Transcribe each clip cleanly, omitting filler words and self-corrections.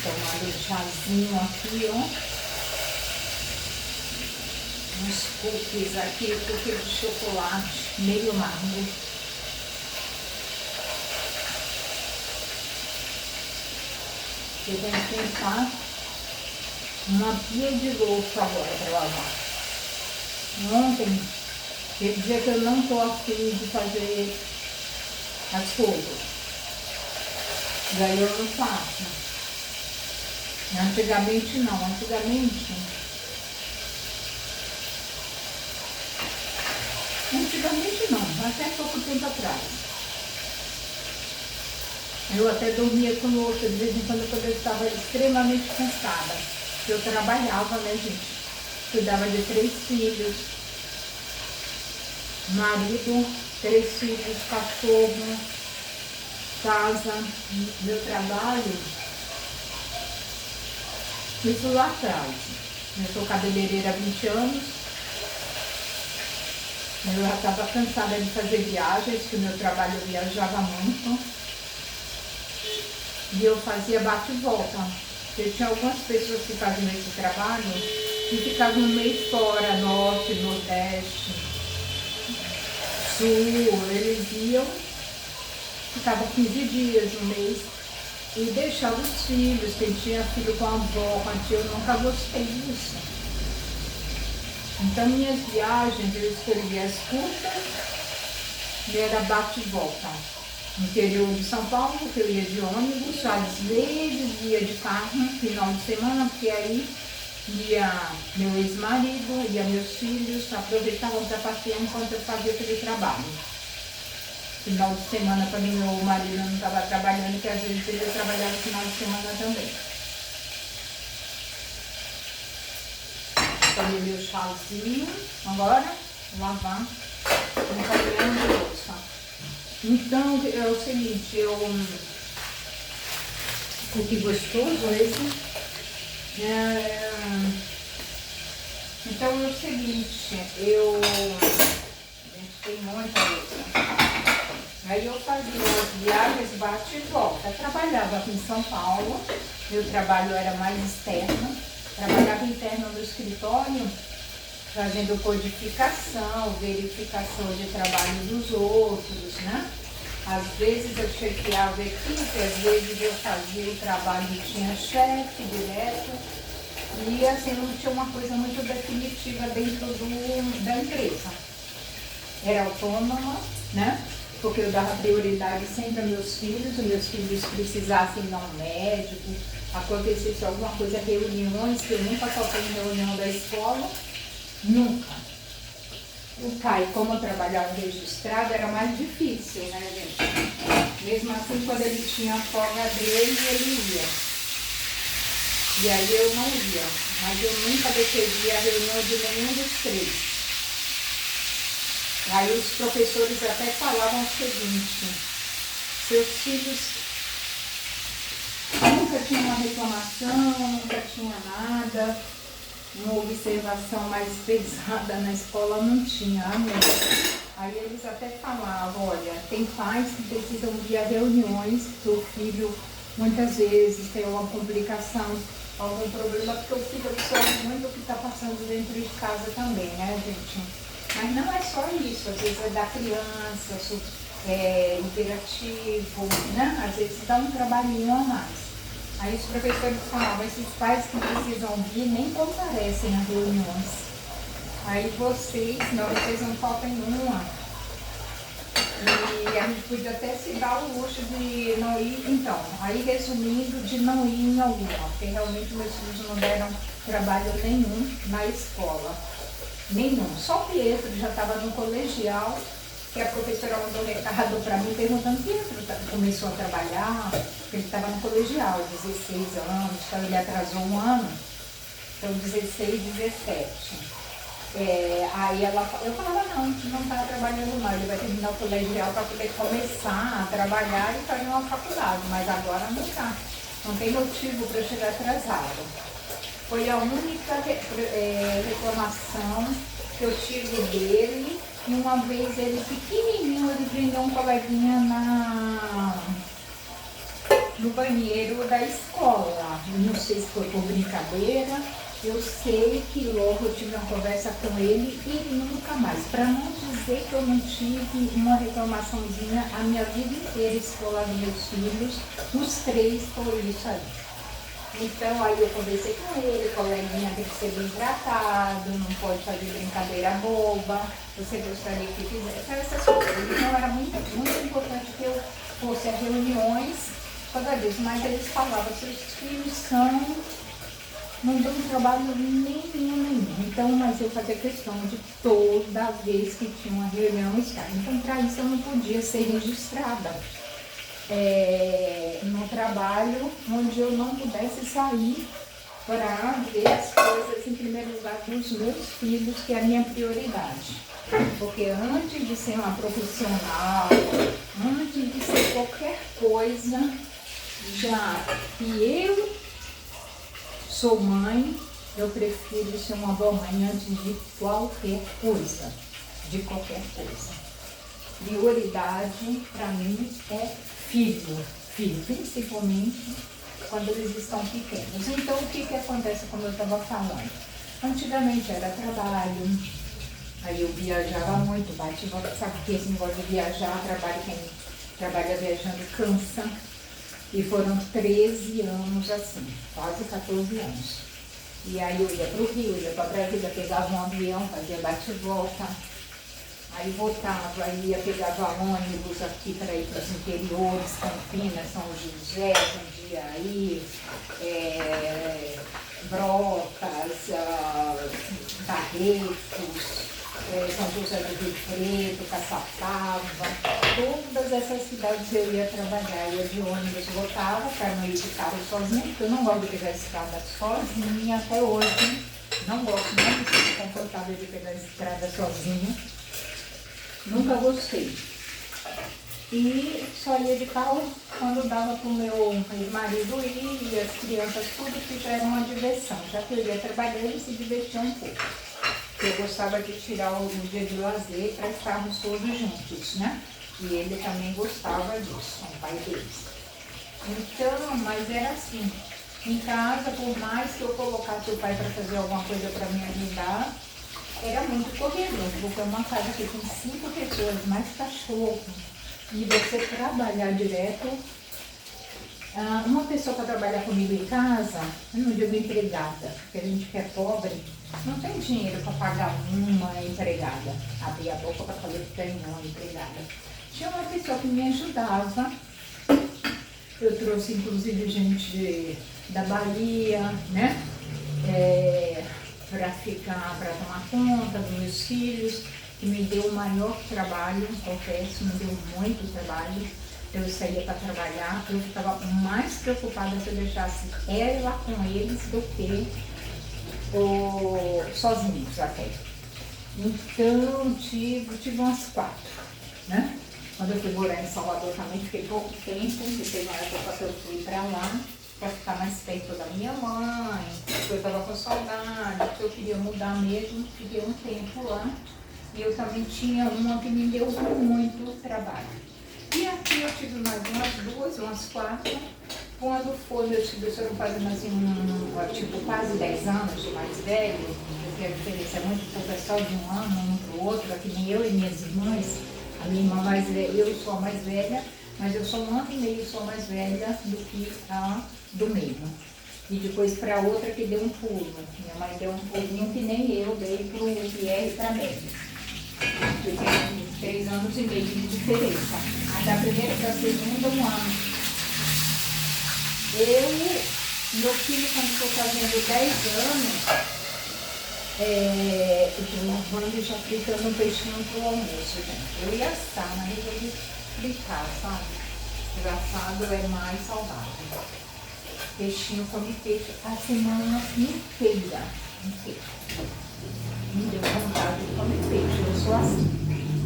Tomando um chazinho aqui, ó. Uns cookies aqui, cookies de chocolate, meio amargo. Eu tenho que pensar uma pia de louça agora para lavar. Ontem, eu dizia que eu não estou afim de fazer as coisas. Daí eu não faço. Antigamente não, antigamente não, até pouco tempo atrás. Eu até dormia com o outro de vez em quando eu estava extremamente cansada. Eu trabalhava, né, gente? Cuidava de 3 filhos, marido, 3 filhos, cachorro, casa, meu trabalho. Isso lá atrás. Eu sou cabeleireira há 20 anos. Eu já estava cansada de fazer viagens, que o meu trabalho eu viajava muito. E eu fazia bate e volta. Eu tinha algumas pessoas que faziam esse trabalho e ficavam um mês fora, norte, nordeste, sul. Eles iam, ficavam 15 dias, um mês, e deixavam os filhos. Quem tinha filho com a avó, com a tia, eu nunca gostei disso. Então, minhas viagens, eu escolhia as curtas e era bate e volta. No interior de São Paulo, que eu ia de ônibus, às vezes ia de carro, final de semana, porque aí ia meu ex-marido, ia meus filhos, aproveitavam para passear enquanto eu fazia aquele trabalho. Final de semana, quando meu marido não estava trabalhando, que às vezes ele trabalhava no final de semana também. Tomei meu chazinho, agora lavar um caminhão de louça. Então, é o seguinte, que gostoso esse. Então, é o seguinte, eu tem muita louça. Aí eu fazia as viagens bate e volta. Eu trabalhava aqui em São Paulo, meu trabalho era mais externo. Trabalhava interno no escritório, fazendo codificação, verificação de trabalho dos outros, né? Às vezes eu chequeava a equipe, às vezes eu fazia o trabalho e tinha chefe direto. E assim, não tinha uma coisa muito definitiva dentro da empresa. Era autônoma, né? Porque eu dava prioridade sempre aos meus filhos, os meus filhos precisassem ir a um médico, acontecesse alguma coisa, reuniões, que eu nunca faltei em reunião da escola, nunca. O Caio, como eu trabalhava registrado, era mais difícil, né, gente? Mesmo assim, quando ele tinha a folga dele, ele ia. E aí eu não ia, mas eu nunca deixei de ir a reunião de nenhum dos 3. Aí os professores até falavam o seguinte: seus filhos nunca tinham uma reclamação, nunca tinha nada, uma observação mais pesada na escola não tinha, amém. Aí eles até falavam, olha, tem pais que precisam de reuniões, porque o filho muitas vezes tem uma complicação, algum problema, porque o filho absorve muito o que está passando dentro de casa também, né, gente? Mas não é só isso, às vezes é da criança, imperativo, né? Às vezes dá um trabalhinho a mais. Aí os professores falavam, esses pais que precisam vir nem comparecem às reuniões. Aí vocês não faltam em uma. E a gente podia até se dar o luxo de não ir, então. Aí resumindo, de não ir em alguma, porque realmente meus filhos não deram trabalho nenhum na escola. Nenhum. Só o Pietro já estava no colegial, que a professora mandou recado para mim perguntando: Pietro começou a trabalhar, porque ele estava no colegial, 16 anos, então ele atrasou um ano, então 16, 17. Aí eu falava, não está trabalhando mais, ele vai terminar o colegial para poder começar a trabalhar e fazer uma faculdade, mas agora não está. Não tem motivo para eu chegar atrasado. Foi a única reclamação que eu tive dele. E uma vez ele pequenininho, ele prendeu um coleguinha no banheiro da escola. Não sei se foi por brincadeira. Eu sei que logo eu tive uma conversa com ele e ele nunca mais. Para não dizer que eu não tive uma reclamaçãozinha a minha vida inteira escolar dos meus filhos, os 3 foi isso aí. Então aí eu conversei com ele, coleguinha tem que ser bem tratado, não pode fazer brincadeira boba, você gostaria que fizesse essas coisas. Então era muito, muito importante que eu fosse a reuniões por causa disso, mas eles falavam, seus filhos não dão trabalho nenhum. Então, mas eu fazia questão de toda vez que tinha uma reunião estar. Então, para isso eu não podia ser registrada no trabalho onde eu não pudesse sair para ver as coisas em primeiro lugar dos meus filhos, que é a minha prioridade. Porque antes de ser uma profissional, antes de ser qualquer coisa, já que eu sou mãe, eu prefiro ser uma boa mãe antes de qualquer coisa, Prioridade para mim é filho, principalmente quando eles estão pequenos. Então o que acontece, como eu estava falando? Antigamente era trabalho, aí eu viajava muito, bate e volta, sabe que esse negócio de viajar, quem trabalha viajando cansa. E foram 13 anos assim, quase 14 anos. E aí eu ia para o Rio, ia para Brasília, pegava um avião, fazia bate e volta. Aí voltava, aí pegava ônibus aqui para ir para os interiores, Campinas, São José, Jundiaí, Brotas, Barretos, São José do Rio Preto, Caçapava, todas essas cidades eu ia trabalhar, ia de ônibus, voltava para não ir de carro sozinha, porque eu não gosto de pegar a estrada sozinha até hoje, não gosto, não me sinto confortável de pegar a estrada sozinha, nunca gostei. E só ia de carro quando dava para o meu marido ir, e as crianças tudo, que já era uma diversão, já que eu ia trabalhar e se divertir um pouco. Eu gostava de tirar o dia de lazer para estarmos todos juntos, né? E ele também gostava disso, o pai deles. Então, mas era assim, em casa, por mais que eu colocasse o pai para fazer alguma coisa para me ajudar, era muito corredor, porque é uma casa que tem 5 pessoas, mais cachorro, e você trabalhar direto. Uma pessoa para trabalhar comigo em casa, eu não digo empregada, porque a gente que é pobre, não tem dinheiro para pagar uma empregada, abrir a boca para fazer que tem uma empregada. Tinha uma pessoa que me ajudava, eu trouxe inclusive gente da Bahia, né, para tomar conta dos meus filhos, que me deu o maior trabalho, confesso, me deu muito trabalho. Eu saía para trabalhar, eu ficava mais preocupada se eu deixasse ela com eles do que sozinhos até. Então, tive umas 4, né? Quando eu fui morar em Salvador também fiquei pouco tempo, porque teve uma época que eu fui para lá para ficar mais perto da minha mãe, porque eu estava com saudade, porque eu queria mudar mesmo, fiquei um tempo lá. E eu também tinha uma que me deu muito trabalho. E aqui eu tive mais umas 2, umas 4. Quando foi, meus filhos foram fazendo assim, tipo quase 10 anos de mais velho, porque a diferença é muito pouco, é só de um ano um para o outro, aqui nem eu e minhas irmãs. A minha irmã mais velha, eu sou a mais velha, mas eu sou 1 ano e meio sou mais velha do que a do meio. E depois para outra que deu um pulo. Minha mãe deu um pulinho que nem eu dei para o Pierre e para a Média. Eu tenho 3 anos e meio de diferença. A da primeira para a segunda, 1 ano. Meu filho, quando estou fazendo 10 anos, eu estou lavando e já fritando um peixinho para o almoço, gente. Eu ia assar, mas resolvi fritar, sabe? O assado é mais saudável. Peixinho, come peixe a semana inteira. Me deu vontade de comer peixe, eu sou assim.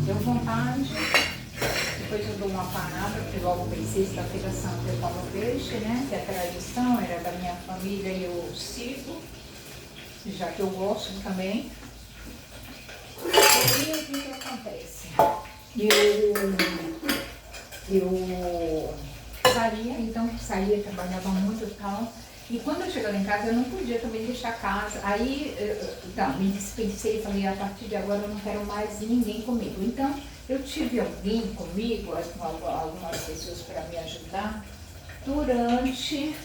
Deu vontade, depois eu dou uma panada, porque logo foi sexta-feira santa eu como peixe, né? Que é a tradição, era da minha família e eu sigo, já que eu gosto também. E o que acontece? Eu saía, então saía, trabalhava muito e tal. E quando eu chegava em casa, eu não podia também deixar a casa. Aí, me dispensei, falei, a partir de agora eu não quero mais ninguém comigo. Então, eu tive alguém comigo, algumas pessoas para me ajudar, durante,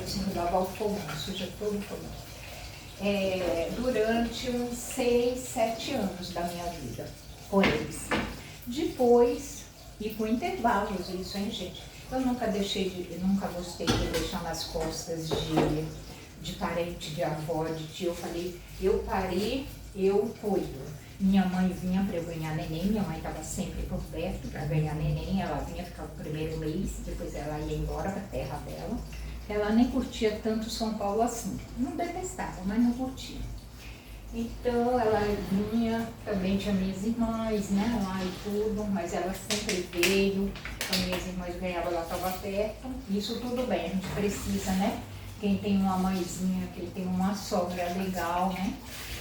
assim, lavar o fogão, suja todo o fogão. Durante uns 6, 7 anos da minha vida com eles. Depois, e com intervalos, isso, hein, gente? Eu nunca gostei de deixar nas costas de parente, de avó, de tio. Eu falei, eu parei, eu cuido. Minha mãe vinha para eu ganhar neném, minha mãe estava sempre por perto para ganhar neném. Ela vinha ficar o primeiro mês, depois ela ia embora para a terra dela. Ela nem curtia tanto São Paulo assim. Não detestava, mas não curtia. Então ela vinha, também tinha minhas irmãs, né, lá e tudo, mas ela sempre veio, as minhas irmãs ganhavam, ela estava perto, isso tudo bem, a gente precisa, né? Quem tem uma mãezinha, quem tem uma sogra legal, né?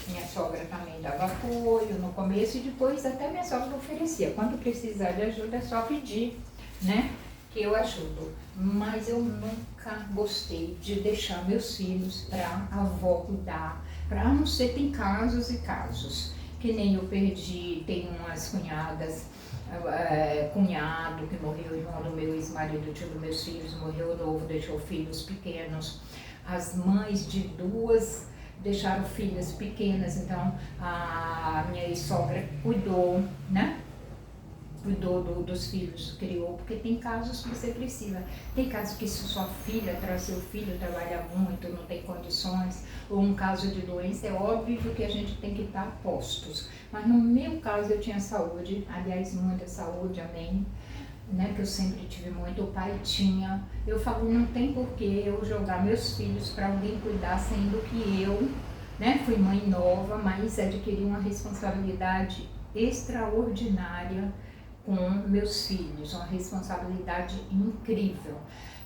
Minha sogra também dava apoio no começo e depois até minha sogra oferecia. Quando precisar de ajuda é só pedir, né? Que eu ajudo. Mas eu nunca gostei de deixar meus filhos para a avó cuidar. A não ser, tem casos e casos. Que nem eu perdi, tem umas cunhadas, cunhado que morreu, irmão do meu ex-marido, tio dos meus filhos, morreu novo, deixou filhos pequenos. As mães de 2 deixaram filhas pequenas, então a minha ex-sogra cuidou, né? Cuidou dos filhos, criou, porque tem casos que você precisa. Tem casos que se sua filha traz seu filho, trabalha muito, não tem condições, ou um caso de doença, é óbvio que a gente tem que estar a postos. Mas no meu caso eu tinha saúde, aliás, muita saúde, amém, né, que eu sempre tive muito, o pai tinha. Eu falo, não tem porquê eu jogar meus filhos para alguém cuidar, sendo que eu, né, fui mãe nova, mas adquiri uma responsabilidade extraordinária com meus filhos, uma responsabilidade incrível.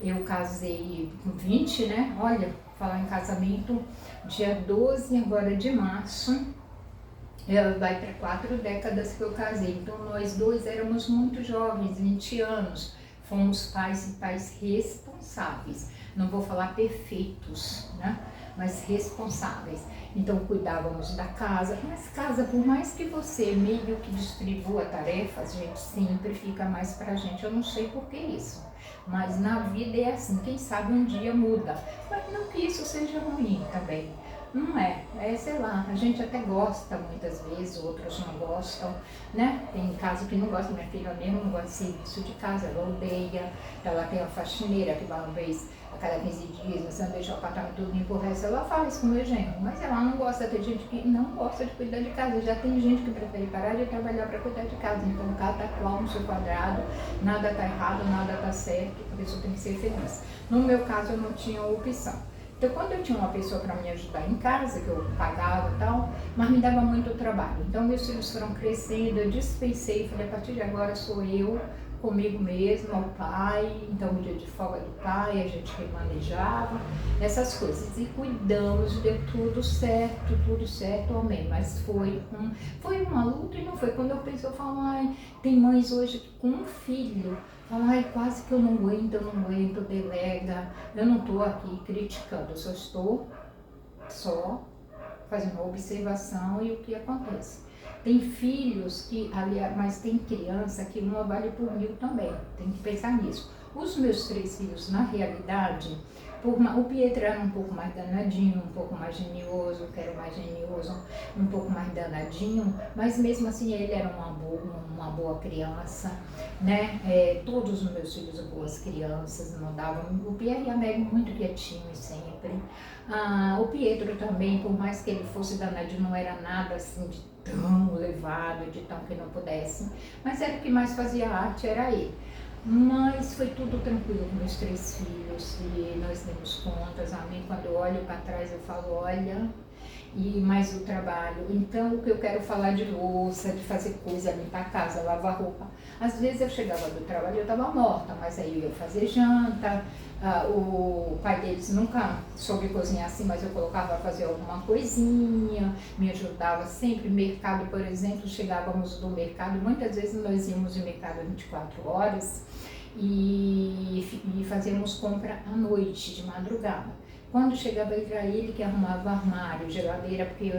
Eu casei com 20, né? Olha, falar em casamento, dia 12 agora de março, vai para 4 décadas que eu casei. Então nós 2 éramos muito jovens, 20 anos. Fomos pais e pais responsáveis. Não vou falar perfeitos, né? Mas responsáveis. Então cuidávamos da casa, mas casa, por mais que você meio que distribua tarefas, gente, sempre fica mais pra gente. Eu não sei por que isso, mas na vida é assim, quem sabe um dia muda. Mas não que isso seja ruim também, não é, sei lá, a gente até gosta muitas vezes, outros não gostam, né? Tem caso que não gosta, minha filha mesmo não gosta de serviço de casa, ela odeia, ela tem uma faxineira que vai uma vez a cada 15 dias, você não deixa o apartamento tudo limpo, o resto ela faz com o meu genro, mas ela não gosta, tem gente que não gosta de cuidar de casa, já tem gente que prefere parar de trabalhar para cuidar de casa, então cada qual no seu quadrado, nada tá errado, nada tá certo, a pessoa tem que ser feliz. No meu caso eu não tinha opção. Então, quando eu tinha uma pessoa para me ajudar em casa, que eu pagava e tal, mas me dava muito trabalho. Então, meus filhos foram crescendo, eu dispensei, falei, a partir de agora sou eu, comigo mesma, o pai, então o dia de folga do pai, a gente remanejava, essas coisas. E cuidamos, deu tudo certo, amém. Mas foi uma luta e não foi. Quando eu penso, eu falo, ai, tem mães hoje com um filho, ai, quase que eu não aguento, delega. Eu não estou aqui criticando, eu só estou fazendo uma observação e o que acontece. Tem filhos que, aliás, mas tem criança que uma vale por 1000 também, tem que pensar nisso. Os meus 3 filhos, na realidade, o Pietro era um pouco mais danadinho, um pouco mais genioso, eu quero mais genioso, um pouco mais danadinho, mas mesmo assim ele era uma boa criança, né? Todos os meus filhos são boas crianças, mandavam. O Pierre e a Meg muito quietinhos sempre. O Pietro também, por mais que ele fosse danadinho, não era nada assim de tão levado, de tão que não pudesse, mas era o que mais fazia arte, era ele. Mas foi tudo tranquilo com meus 3 filhos e nós demos contas, amém. Quando eu olho para trás eu falo, olha, e mais o trabalho. Então o que eu quero falar de louça, de fazer coisa, limpar a casa, lavar roupa. Às vezes eu chegava do trabalho e eu estava morta, mas aí eu ia fazer janta. O pai deles nunca soube cozinhar assim, mas eu colocava para fazer alguma coisinha, me ajudava sempre. Mercado, por exemplo, chegávamos do mercado, muitas vezes nós íamos de mercado 24 horas, e fazíamos compra à noite, de madrugada. Quando chegava já ele que arrumava armário, geladeira, porque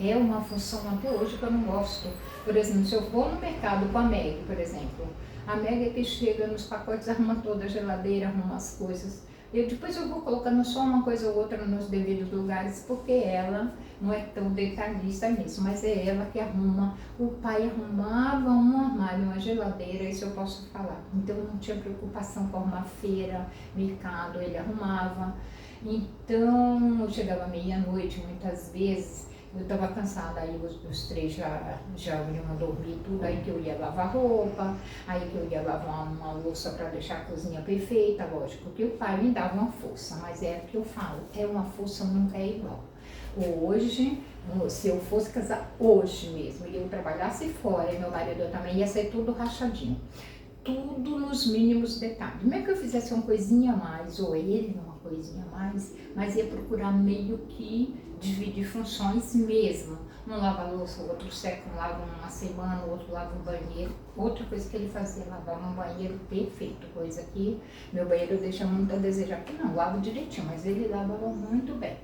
é uma função até hoje que eu não gosto. Por exemplo, se eu for no mercado com a Meg, por exemplo, a Meg é que chega nos pacotes, arruma toda a geladeira, arruma as coisas. Depois eu vou colocando só uma coisa ou outra nos devidos lugares, porque ela não é tão detalhista nisso, mas é ela que arruma. O pai arrumava um armário, uma geladeira, isso eu posso falar. Então não tinha preocupação com uma feira, mercado, ele arrumava. Então eu chegava meia-noite, muitas vezes, eu estava cansada, aí os três já iam dormir tudo, aí que eu ia lavar roupa, aí que eu ia lavar uma louça para deixar a cozinha perfeita, lógico que o pai me dava uma força, mas é o que eu falo, é uma força, nunca é igual. Hoje, se eu fosse casar hoje mesmo e eu trabalhasse fora e meu marido também, ia ser tudo rachadinho. Tudo nos mínimos detalhes. Mesmo que eu fizesse uma coisinha a mais, ou ele uma coisinha a mais, mas ia procurar meio que dividir funções mesmo. Um lava a louça, o outro seca, um lava uma semana, o outro lava o banheiro. Outra coisa que ele fazia, lavar um banheiro perfeito, coisa que meu banheiro deixa muito a desejar, porque não, lavo direitinho, mas ele lavava muito bem.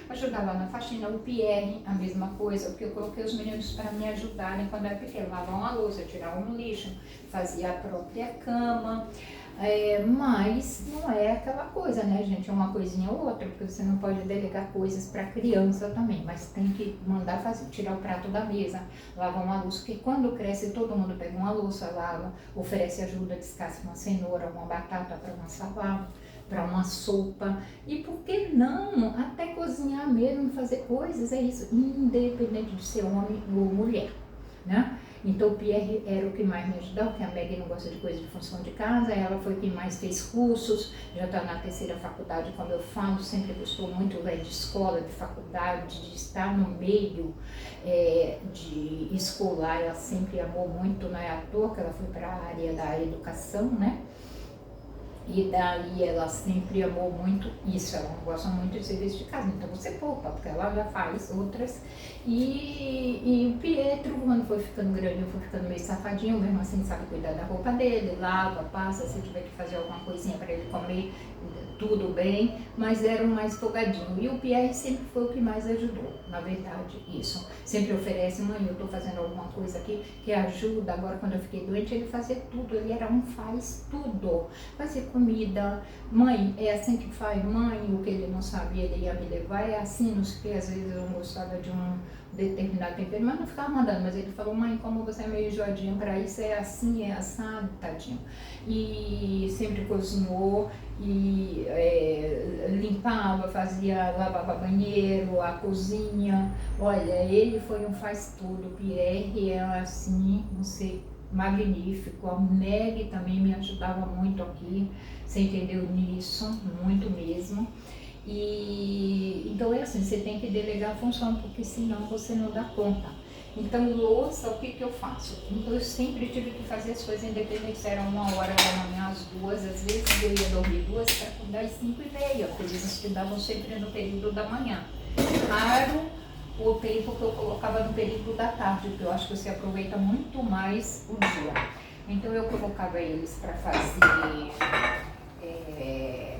Ajudava na faxina, o Pierre, a mesma coisa, porque eu coloquei os meninos para me ajudarem quando era pequeno, lavar uma louça, tirar um lixo, fazia a própria cama, mas não é aquela coisa, né, gente, é uma coisinha ou outra, porque você não pode delegar coisas para criança também, mas tem que mandar fazer, tirar o prato da mesa, lavar uma louça, porque quando cresce todo mundo pega uma louça, lava, oferece ajuda, descasca uma cenoura, uma batata para uma salada, para uma sopa, e por que não até cozinhar mesmo, fazer coisas, é isso, independente de ser homem ou mulher, né? Então o Pierre era o que mais me ajudou, porque a Meg não gosta de coisa de função de casa, ela foi quem mais fez cursos, já está na terceira faculdade, como eu falo, sempre gostou muito de escola, de faculdade, de estar no meio de escolar, ela sempre amou muito, não é à toa que ela foi para a área da educação, né? E daí ela sempre amou muito isso, ela não gosta muito de serviço de casa, então você poupa, porque ela já faz outras. E o Pietro, quando foi ficando grande, foi ficando meio safadinho, mesmo assim sabe cuidar da roupa dele, lava, passa, se tiver que fazer alguma coisinha para ele comer, tudo bem, mas era o mais folgadinho. E o Pierre sempre foi o que mais ajudou, na verdade, isso. Sempre oferece, mãe, eu estou fazendo alguma coisa aqui que ajuda. Agora, quando eu fiquei doente, ele fazia tudo, ele era um faz tudo. Fazia comida, mãe, é assim que faz, mãe, o que ele não sabia, ele ia me levar, é assim, não sei o que, às vezes eu não gostava de um determinado tempero, mas não ficava mandando, mas ele falou, mãe, como você é meio enjoadinha para isso, é assim, é assado, tadinho. E sempre cozinhou, e limpava, lavava banheiro, a cozinha. Olha, ele foi um faz tudo. Pierre é assim, não sei, magnífico. A Meg também me ajudava muito aqui, você entendeu nisso, muito mesmo. E então é assim, você tem que delegar a função, porque senão você não dá conta. Então, louça, o que eu faço? Eu sempre tive que fazer as coisas independentes, se era 1h da manhã, às 2, às vezes eu ia dormir 2 para acordar às 5h30, porque eles estudavam sempre no período da manhã. Raro o tempo que eu colocava no período da tarde, porque eu acho que você aproveita muito mais o dia. Então, eu colocava eles para fazer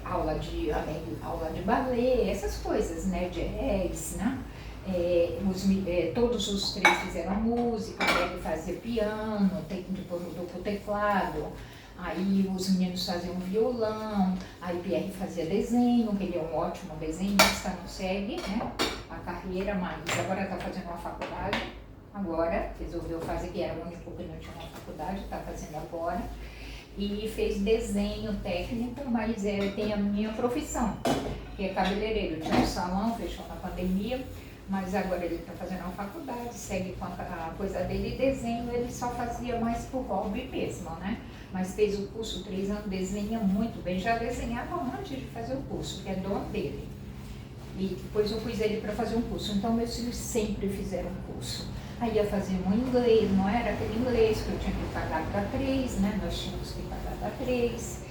aula de balé, essas coisas, né, jazz, né? Todos os três fizeram música, ele fazia piano, depois mudou para o teclado, aí os meninos faziam violão, aí Pierre fazia desenho, que ele é um ótimo desenhista, não segue, né, a carreira, mas agora está fazendo uma faculdade, agora resolveu fazer, que era o único que não tinha uma faculdade, está fazendo agora, e fez desenho técnico, mas tem a minha profissão, que é cabeleireiro, tinha um salão, fechou na pandemia, mas agora ele está fazendo uma faculdade, segue com a coisa dele, e desenho ele só fazia mais por hobby mesmo, né? Mas fez o curso 3 anos, desenha muito bem, já desenhava antes de fazer o curso, que é dom dele. E depois eu pus ele para fazer um curso, então meus filhos sempre fizeram curso. Aí ia fazer um inglês, não era aquele inglês que eu tinha que pagar para 3, né? Nós tínhamos que pagar para 3.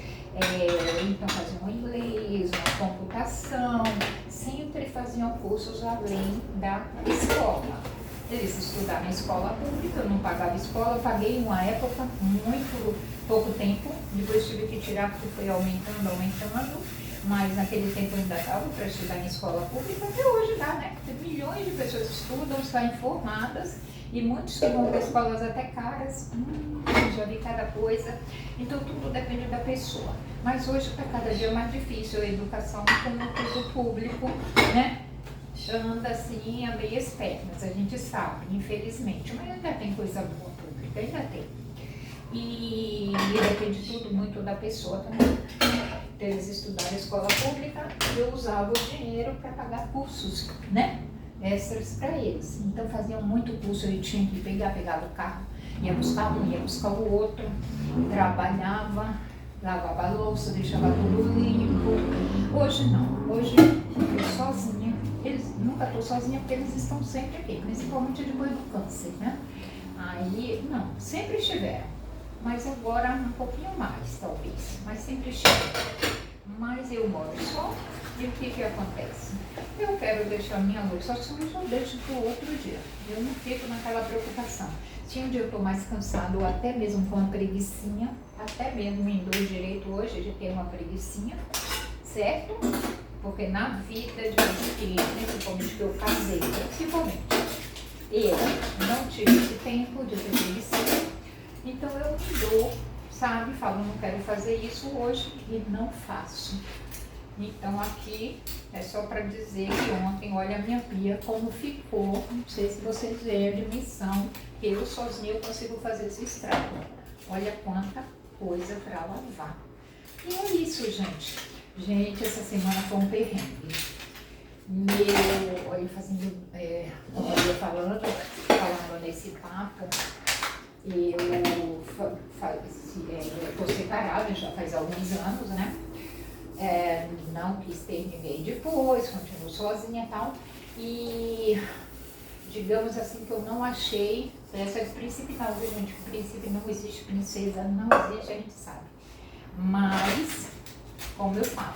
Então faziam um inglês, uma computação, sempre faziam cursos além da escola. Eles estudaram em escola pública, eu não pagava escola, eu paguei uma época muito pouco tempo, depois tive que tirar porque foi aumentando, mas naquele tempo ainda dava para estudar em escola pública, até hoje dá, né? Milhões de pessoas estudam, estão informadas, e muitos que vão para escolas até caras, já vi cada coisa, então tudo depende da pessoa. Mas hoje está cada dia mais difícil a educação com tudo público, né? Anda assim a meias pernas, a gente sabe, infelizmente, mas ainda tem coisa boa pública, ainda tem. E depende tudo muito da pessoa também. Eles estudaram em escola pública, eu usava o dinheiro para pagar cursos, né? Extras para eles. Então faziam muito curso, eu tinha que pegava o carro, ia buscar um, ia buscar o outro, trabalhava, lavava a louça, deixava tudo limpo. Hoje não, hoje eu estou sozinha. Eles nunca estou sozinha porque eles estão sempre aqui, principalmente depois do câncer, né? Aí, não, sempre estiveram. Mas agora um pouquinho mais, talvez. Mas sempre estiveram. Mas eu moro só. E o que acontece? Eu quero deixar minha luz, só eu deixo para o outro dia. Eu não fico naquela preocupação. Se um dia eu estou mais cansado, ou até mesmo com uma preguicinha, até mesmo em dor direito hoje de ter uma preguicinha, certo? Porque na vida de que, principalmente que eu casei, principalmente, eu não tive esse tempo de ter preguiça. Então eu me dou, sabe? Falo, não quero fazer isso hoje e não faço. Então aqui é só para dizer que ontem, olha a minha pia como ficou. Não sei se vocês veem a dimensão, que eu sozinha eu consigo fazer esse estrago. Olha quanta coisa para lavar. E é isso, gente. Gente, essa semana foi um perrengue. Olha, fazendo, como eu ia falando nesse papo, eu estou separada já faz alguns anos, né? Não quis ter ninguém depois, continuo sozinha e tal. E digamos assim que eu não achei, essa é príncipe não, viu, gente? Príncipe não existe, princesa não existe, a gente sabe. Mas, como eu falo,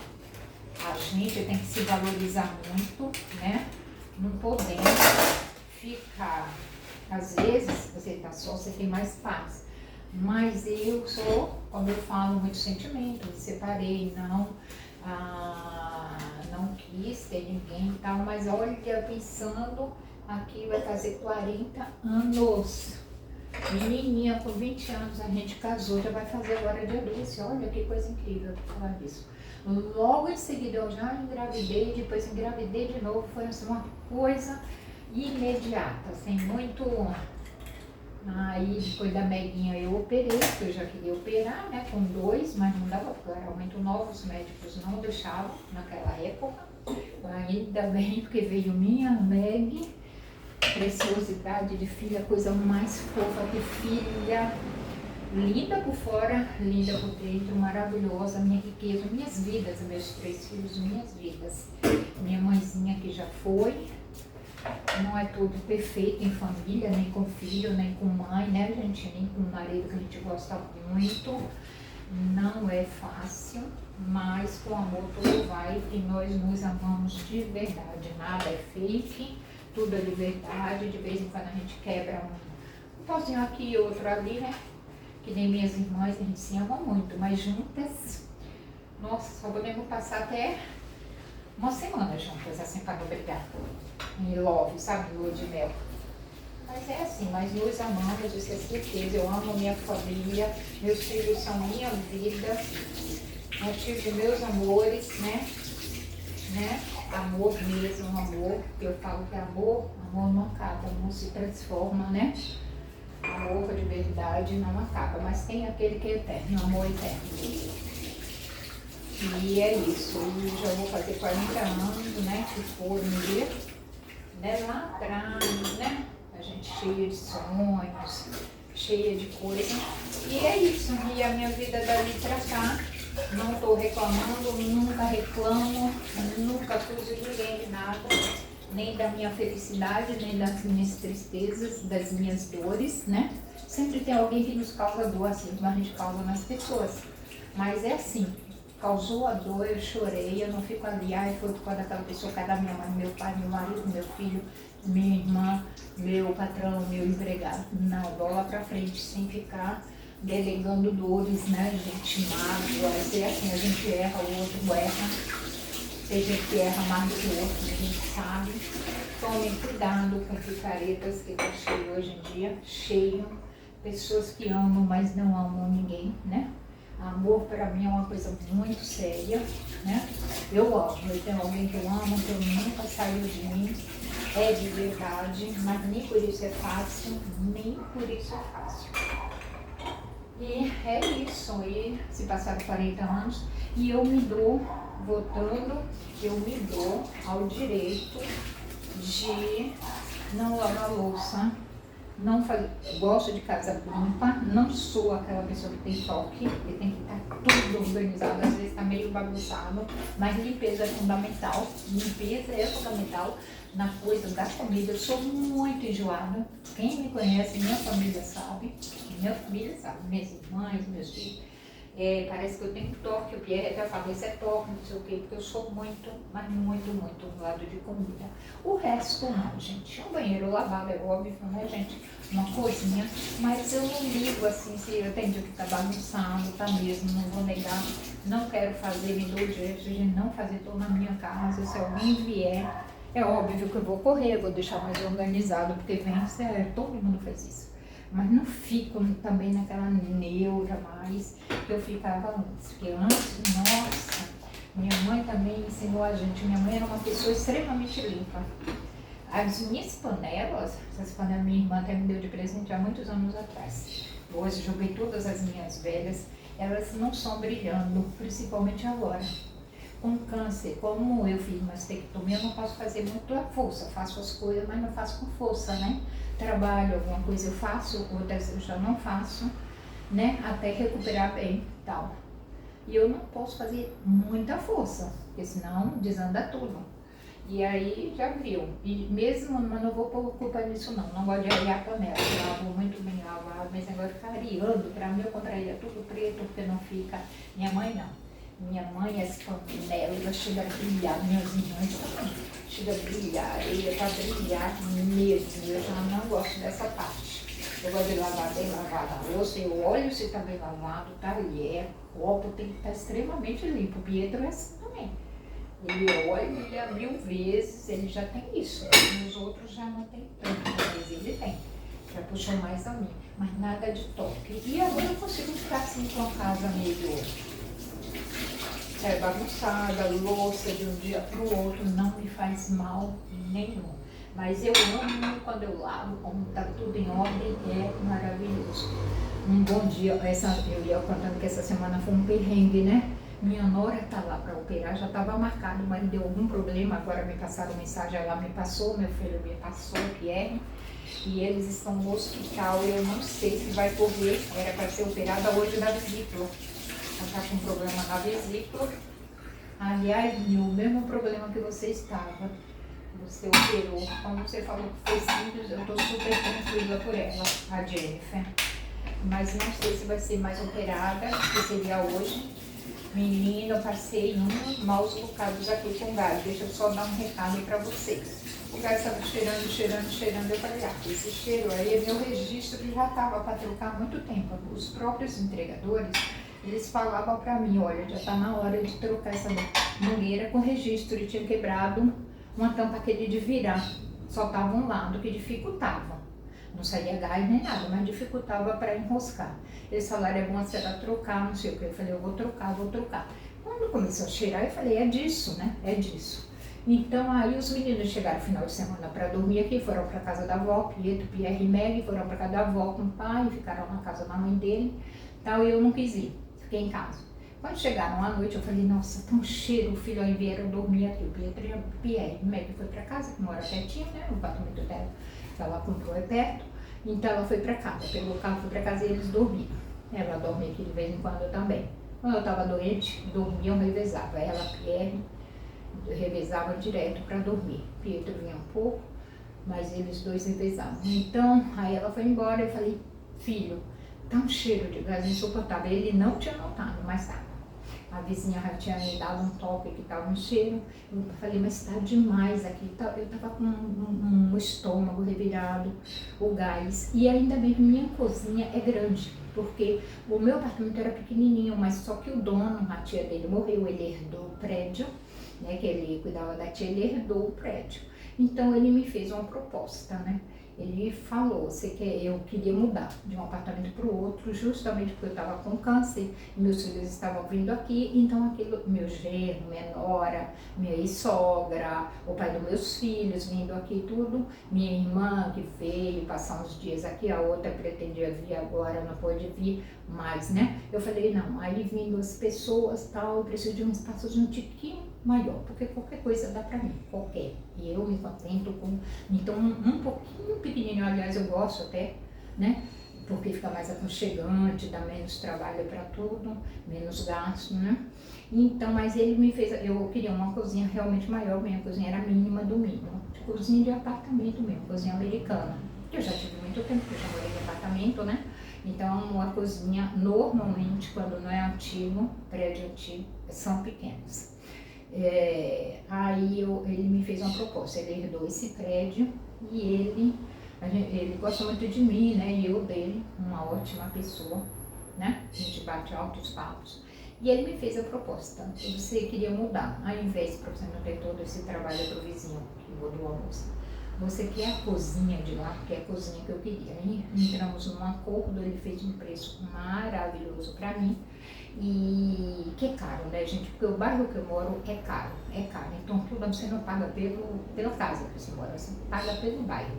a gente tem que se valorizar muito, né? Não podemos ficar, às vezes, você tá só, você tem mais paz. Mas eu sou, como eu falo, muito sentimento, me separei, não quis ter ninguém e tal, mas olha, pensando, aqui vai fazer 40 anos. Menininha, com 20 anos a gente casou, já vai fazer agora dia 12, olha que coisa incrível falar disso. Logo em seguida eu já engravidei, depois engravidei de novo, foi assim, uma coisa imediata, sem muito... Aí depois da Meguinha eu operei, porque eu já queria operar, né, com 2, mas não dava, porque era muito novo, os médicos não deixavam naquela época. Ainda bem, porque veio minha Meg, preciosidade de filha, coisa mais fofa que filha, linda por fora, linda por dentro, maravilhosa, minha riqueza, minhas vidas, meus 3 filhos, minhas vidas. Minha mãezinha que já foi. Não é tudo perfeito em família, nem com filho, nem com mãe, né, gente? Nem com marido que a gente gosta muito. Não é fácil, mas com amor tudo vai e nós nos amamos de verdade. Nada é fake, tudo é de verdade. De vez em quando a gente quebra um pauzinho aqui e outro ali, né? Que nem minhas irmãs, a gente se ama muito, mas juntas, nossa, só podemos passar até uma semana juntas, assim, para não brigar. Em love, sabe? Lua de mel. Mas é assim, mas nos amamos, isso é certeza. Eu amo minha família, meus filhos são minha vida. Eu tive meus amores, né? Amor mesmo, amor. Eu falo que amor não acaba, não se transforma, né? Amor de verdade não acaba, mas tem aquele que é eterno, amor eterno. E é isso, eu já vou fazer 40 anos, né? Que foram né, lá atrás, né? A gente cheia de sonhos, cheia de coisa. E é isso, e a minha vida dali pra cá, não estou reclamando, nunca reclamo, nunca acuso ninguém de nada, nem da minha felicidade, nem das minhas tristezas, das minhas dores, né? Sempre tem alguém que nos causa dor, assim como a gente causa nas pessoas. Mas é assim, causou a dor, eu chorei, eu não fico ali, foi por causa daquela pessoa, cada minha mãe, meu pai, meu marido, meu filho, minha irmã, meu patrão, meu empregado. Não, bola pra frente, sem ficar delegando dores, né? A gente mágoa, é assim, a gente erra, o outro erra. Tem gente que erra mais do que o outro, a gente sabe. Tomem cuidado com picaretas que tá cheio hoje em dia, cheio. Pessoas que amam, mas não amam ninguém, né? Amor para mim é uma coisa muito séria, né? Eu amo, eu tenho alguém que eu amo, que eu nunca saiu de mim, é de verdade, mas nem por isso é fácil, nem por isso é fácil. E é isso, e se passaram 40 anos e eu me dou, votando, eu me dou ao direito de não lavar louça, não fazer, gosto de casa limpa, não sou aquela pessoa que tem toque, que tem que estar tudo organizado, às vezes está meio bagunçado, mas limpeza é fundamental, limpeza é fundamental na coisa da comida. Eu sou muito enjoada, quem me conhece, minha família sabe, minhas irmãs, meus filhos. Parece que eu tenho toque, o Pierre até fala, isso é toque, não sei o quê, porque eu sou muito, mas muito do lado de comida. O resto não, gente. Um banheiro lavado é óbvio, né, gente? Uma coisinha, mas eu não ligo assim, se eu tenho que tá bagunçado, tá mesmo, não vou negar. Não quero fazer, me dou o direito de não fazer, tô na minha casa, se alguém vier, é óbvio que eu vou correr, vou deixar mais organizado, porque vem, todo mundo faz isso. Mas não fico também naquela neura mais que eu ficava antes. Porque antes, nossa, minha mãe também ensinou a gente. Minha mãe era uma pessoa extremamente limpa. As minhas panelas, essas panelas minha irmã até me deu de presente há muitos anos atrás. Hoje joguei todas as minhas velhas, elas não estão brilhando, principalmente agora. Com câncer, como eu fiz mastectomia, eu não posso fazer muito à força. Faço as coisas, mas não faço com força, né? Trabalho, alguma coisa eu faço, outras eu já não faço, né? Até recuperar bem e tal. E eu não posso fazer muita força, porque senão desanda tudo. E aí já viu. E mesmo, mas não vou pôr culpa nisso não. Não gosto de arear a panela. Eu lavo muito bem lavado, mas agora ficar areando, pra mim eu compraria tudo preto, porque não fica. Minha mãe não. Minha mãe, as panelas chegam a brilhar, minhas irmãs também. Chega a brilhar, areia para brilhar mesmo. Eu já não gosto dessa parte. Eu gosto de lavar bem lavada a louça, eu olho se está bem lavado, talher, copo tem que estar extremamente limpo. O Pietro é assim também. Ele olha, ele há 1000 vezes, ele já tem isso. Os outros já não tem tanto, mas ele tem. Já puxou mais a mim, mas nada de toque. E agora eu consigo ficar assim com a casa meio bagunçada, louça de um dia para o outro, não me faz mal nenhum. Mas eu amo quando eu lavo, como está tudo em ordem, é maravilhoso. Um bom dia, eu ia contando que essa semana foi um perrengue, né? Minha nora está lá para operar, já estava marcado, mas deu algum problema, agora me passaram mensagem, ela me passou, meu filho me passou, Pierre, e eles estão no hospital, eu não sei se vai correr, era para ser operada hoje da vesícula. Ela está com problema na vesícula. Aliás, o mesmo problema que você estava. Você operou. Como você falou que foi simples, eu estou super tranquila por ela, a Jennifer. Mas não sei se vai ser mais operada, que seria hoje. Menina, eu passei maus bocados aqui com gás. Deixa eu só dar um recado para vocês. O gás estava cheirando. Eu falei, esse cheiro aí é meu registro que já estava para trocar há muito tempo. Os próprios entregadores, eles falavam para mim, olha, já está na hora de trocar essa mangueira com registro. E tinha quebrado uma tampa aquele de virar. Só estava um lado que dificultava. Não saía gás nem nada, mas dificultava para enroscar. Eles falaram, é bom você trocar, não sei o que. Eu falei, eu vou trocar. Quando começou a cheirar, eu falei, é disso, né? É disso. Então, aí os meninos chegaram no final de semana para dormir aqui, foram para casa da avó, Pietro, Pierre e Meg, foram para casa da avó com o pai, ficaram na casa da mãe dele, tal, e eu não quis ir, fiquei em casa. Quando chegaram à noite, eu falei, nossa, tão cheiro, o filho aí vieram dormir aqui, o Pietro e o Pierre. Meg foi para casa, que mora pertinho, né, o apartamento dela, que ela comprou é perto, então ela foi para casa, pegou o carro, foi para casa e eles dormiam. Ela dorme aqui de vez em quando também. Quando eu estava doente, dormiam, revezava, ela, Pierre, revezavam direto para dormir. Pietro vinha um pouco, mas eles dois revezavam. Então, aí ela foi embora, eu falei, filho, tá um cheiro de gás insuportável. Ele não tinha notado, mas tá. A vizinha já tinha me dado um toque que estava um cheiro. Eu falei, mas está demais aqui. Eu estava com um estômago revirado, o gás. E ainda bem que minha cozinha é grande, porque o meu apartamento era pequenininho, mas só que o dono, a tia dele morreu, ele herdou o prédio, né, que ele cuidava da tia, ele herdou o prédio. Então ele me fez uma proposta, né? Ele falou, eu queria mudar de um apartamento para o outro, justamente porque eu estava com câncer, meus filhos estavam vindo aqui, então meu genro, minha nora, minha ex-sogra, o pai dos meus filhos vindo aqui tudo, minha irmã que veio passar uns dias aqui, a outra pretendia vir agora, não pôde vir mais, né? Eu falei, não, aí vindo as pessoas tal, eu preciso de um espaço de um tiquinho maior, porque qualquer coisa dá pra mim, qualquer. E eu me contento com, então um pouquinho pequenininho, aliás eu gosto até, né? Porque fica mais aconchegante, dá menos trabalho para tudo, menos gasto, né? Então, mas ele me fez, eu queria uma cozinha realmente maior, minha cozinha era mínima do mínimo, cozinha de apartamento mesmo, cozinha americana. Eu já tive muito tempo que eu já morei em apartamento, né? Então, uma cozinha, normalmente, quando não é antigo, prédio antigo, são pequenas. Aí ele me fez uma proposta, ele herdou esse prédio e ele gosta muito de mim, né, e eu dele, uma ótima pessoa, né, a gente bate altos papos. E ele me fez a proposta, você queria mudar, ao invés para você não ter todo esse trabalho pro vizinho que mudou a moça. Você quer a cozinha de lá, que é a cozinha que eu queria. Aí entramos num acordo, ele fez um preço maravilhoso para mim. E que é caro, né, gente? Porque o bairro que eu moro é caro. Então tudo você não paga pela casa que você mora, você paga pelo bairro,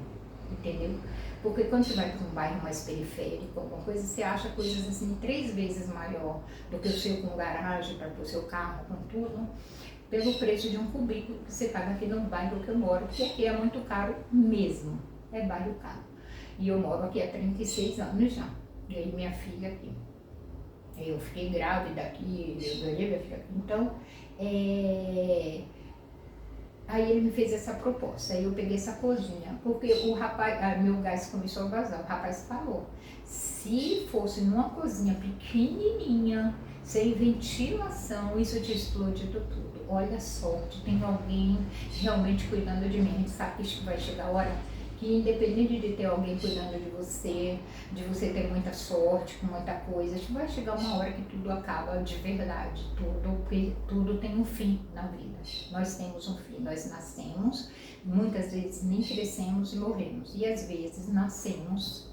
entendeu? Porque quando você vai para um bairro mais periférico, alguma coisa, você acha coisas assim 3 vezes maior do que o seu com garagem para pôr seu carro, com tudo, pelo preço de um cubículo que você paga aqui no bairro que eu moro, porque aqui é muito caro mesmo, é bairro caro. E eu moro aqui há 36 anos já, e aí minha filha aqui. Eu fiquei grávida aqui, eu ganhei minha filha aqui, então, aí ele me fez essa proposta, aí eu peguei essa cozinha, porque o rapaz, meu gás começou a vazar, o rapaz falou, se fosse numa cozinha pequenininha, sem ventilação, isso te explodido tudo. Olha a sorte, tem alguém realmente cuidando de mim. A gente sabe que vai chegar a hora que, independente de ter alguém cuidando de você ter muita sorte com muita coisa, vai chegar uma hora que tudo acaba de verdade, porque tudo tem um fim na vida. Nós temos um fim, nós nascemos, muitas vezes nem crescemos e morremos, e às vezes nascemos,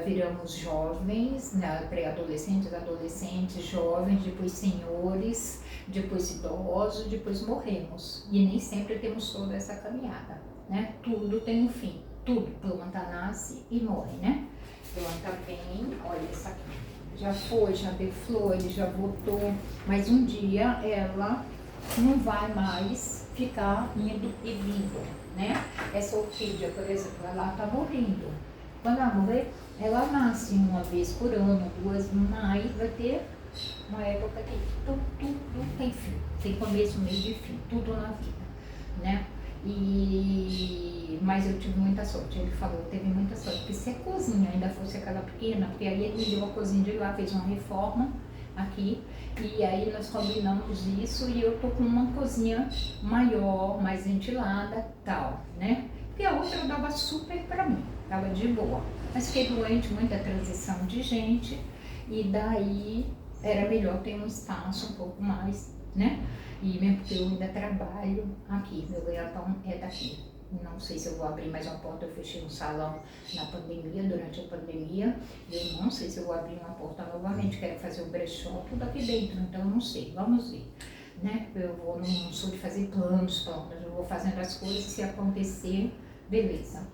viramos jovens, né, pré-adolescentes, adolescentes, jovens, depois senhores, depois idosos, depois morremos. E nem sempre temos toda essa caminhada, né? Tudo tem um fim, tudo. Planta nasce e morre, né? Planta vem, olha essa aqui. Já foi, já deu flores, já voltou, mas um dia ela não vai mais ficar indo e vindo, né? Essa orquídea, por exemplo, ela está morrendo. Quando ela morrer, ela nasce uma vez por ano, 2, mas vai ter uma época que tudo tem fim, tem começo, meio e fim, tudo na vida, né? Mas eu tive muita sorte, ele falou, teve muita sorte, porque se a cozinha ainda fosse aquela pequena, porque aí ele me deu a cozinha de lá, fez uma reforma aqui, e aí nós combinamos isso e eu tô com uma cozinha maior, mais ventilada, tal, né? Porque a outra eu dava super pra mim, tava de boa. Mas fiquei doente, muita transição de gente, e daí era melhor ter um espaço um pouco mais, né? E mesmo porque eu ainda trabalho aqui, meu ganha-pão é daqui. Não sei se eu vou abrir mais uma porta, eu fechei um salão na pandemia, durante a pandemia. Eu não sei se eu vou abrir uma porta novamente, quero fazer o brechó tudo aqui dentro, então não sei, vamos ver. Né? Não sou de fazer planos, eu vou fazendo as coisas, se acontecer, beleza.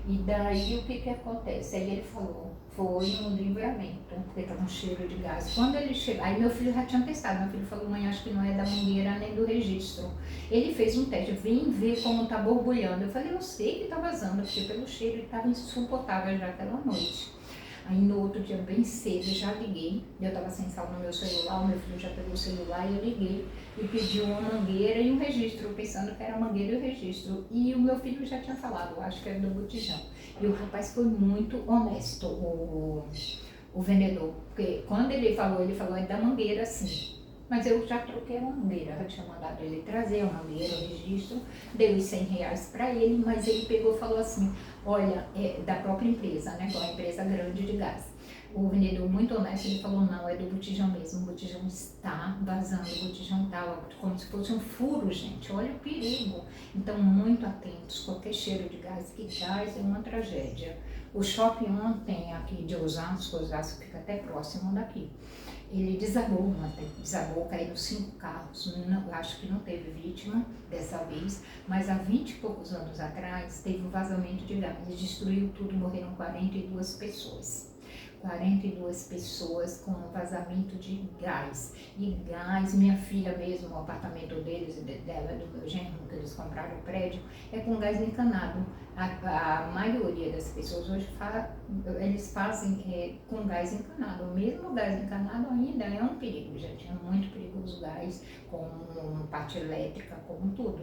E daí o que acontece? Aí ele falou, foi um livramento, porque estava um cheiro de gás. Quando ele chegou, aí meu filho já tinha testado, meu filho falou, mãe, acho que não é da mangueira nem do registro. Ele fez um teste, vim ver como está borbulhando. Eu falei, eu sei que está vazando, porque pelo cheiro ele estava insuportável já aquela noite. Aí no outro dia, bem cedo, eu já liguei, eu estava sem sal no meu celular, o meu filho já pegou o celular e eu liguei e pedi uma mangueira e um registro, pensando que era a mangueira e o registro. E o meu filho já tinha falado, eu acho que era do botijão. E o rapaz foi muito honesto, o vendedor, porque quando ele falou é da mangueira sim. Mas eu já troquei a mangueira, eu tinha mandado ele trazer a mangueira, o registro, dei os R$ 100 para ele, mas ele pegou e falou assim, olha, é da própria empresa, né, que é uma empresa grande de gás. O vendedor muito honesto, ele falou, não, é do botijão mesmo, o botijão está vazando, o botijão está como se fosse um furo, gente, olha o perigo. Então, muito atentos, qualquer cheiro de gás, que gás é uma tragédia. O shopping ontem, aqui de Osasco fica até próximo daqui, ele desabou ontem, caíram 5 carros, não, acho que não teve vítima dessa vez, mas há 20 e poucos anos atrás teve um vazamento de gás, destruiu tudo, morreram 42 pessoas. 42 pessoas com vazamento de gás. E gás, minha filha mesmo, o apartamento deles, dela, do meu genro, que eles compraram o prédio, é com gás encanado. A maioria das pessoas hoje eles fazem com gás encanado. O mesmo gás encanado ainda é um perigo, gente. É muito perigoso o gás, com parte elétrica, com tudo.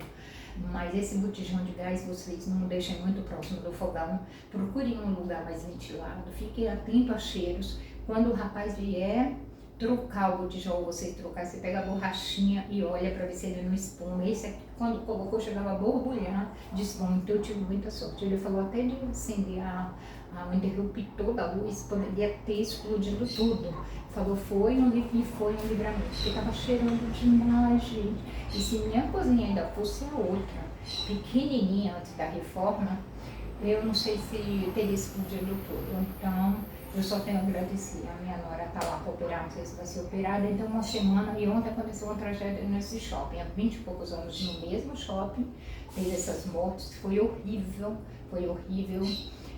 Mas esse botijão de gás, vocês não deixem muito próximo do fogão. Procurem um lugar mais ventilado. Fiquem atentos a cheiros. Quando o rapaz vier trocar o botijão, você pega a borrachinha e olha para ver se ele não espuma. Esse aqui, quando colocou, chegava a borbulhar de espuma. Então eu tive muita sorte. Ele falou até de acender o interruptor da luz, poderia ter explodido tudo. Falou, foi um livramento, porque estava cheirando demais, gente. E se minha cozinha ainda fosse a outra, pequenininha antes da reforma, eu não sei se teria explodido tudo. Então, eu só tenho a agradecer. A minha nora está lá para operar, não sei se vai ser operada. Então, uma semana, e ontem aconteceu uma tragédia nesse shopping. Há 20 e poucos anos, no mesmo shopping, teve essas mortes. Foi horrível, foi horrível.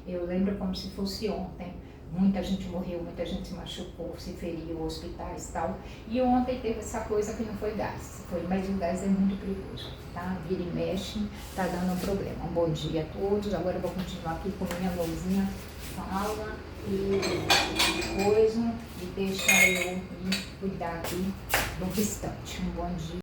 Eu lembro como se fosse ontem. Muita gente morreu, muita gente se machucou, se feriu, hospitais e tal. E ontem teve essa coisa que não foi gás, mas o gás é muito perigoso, tá? Vira e mexe, tá dando um problema. Um bom dia a todos. Agora eu vou continuar aqui com minha mãozinha, fala e coisa, e deixa eu ir cuidar aqui do restante. Um bom dia.